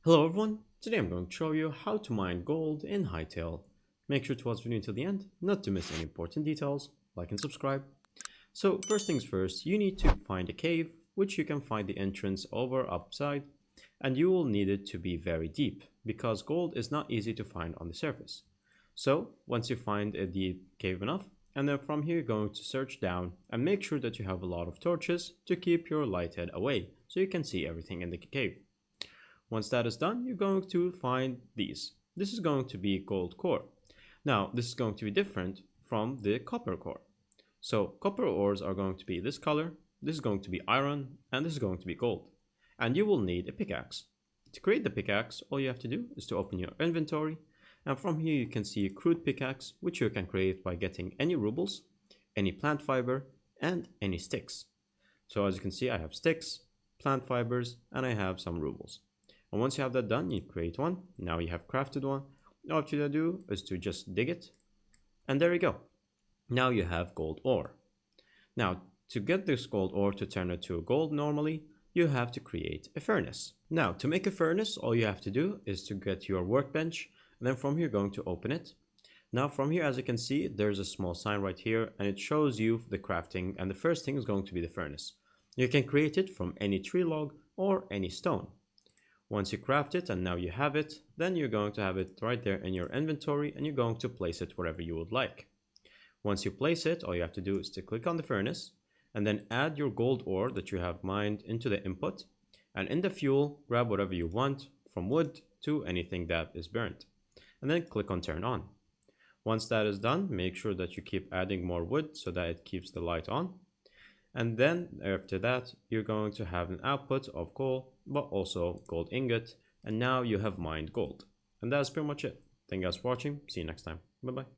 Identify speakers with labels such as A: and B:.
A: Hello everyone, today I'm going to show you how to mine gold in Hytale. Make sure to watch the video until the end, not to miss any important details, like and subscribe. So first things first, you need to find a cave, which you can find the entrance over upside, and you will need it to be very deep, because gold is not easy to find on the surface. So once you find a deep cave enough, and then from here you're going to search down and make sure that you have a lot of torches to keep your light head away, so you can see everything in the cave. Once that is done, you're going to find these. This is going to be gold core. Now, this is going to be different from the copper core. So, copper ores are going to be this color, this is going to be iron, and this is going to be gold. And you will need a pickaxe. To create the pickaxe, all you have to do is to open your inventory, and from here you can see a crude pickaxe, which you can create by getting any rubles, any plant fiber, and any sticks. So as you can see, I have sticks, plant fibers, and I have some rubles. And once you have that done, you create one. Now you have crafted one. All you have to do is to just dig it. And there you go. Now you have gold ore. Now, to get this gold ore to turn it to gold normally, you have to create a furnace. Now, to make a furnace, all you have to do is to get your workbench. And then from here, you're going to open it. Now from here, as you can see, there's a small sign right here. And it shows you the crafting. And the first thing is going to be the furnace. You can create it from any tree log or any stone. Once you craft it and now you have it, then you're going to have it right there in your inventory and you're going to place it wherever you would like. Once you place it, all you have to do is to click on the furnace and then add your gold ore that you have mined into the input, and in the fuel, grab whatever you want from wood to anything that is burnt, and then click on turn on. Once that is done, make sure that you keep adding more wood so that it keeps the light on. And then after that, you're going to have an output of coal, but also gold ingot. And now you have mined gold. And that's pretty much it. Thank you guys for watching. See you next time. Bye bye.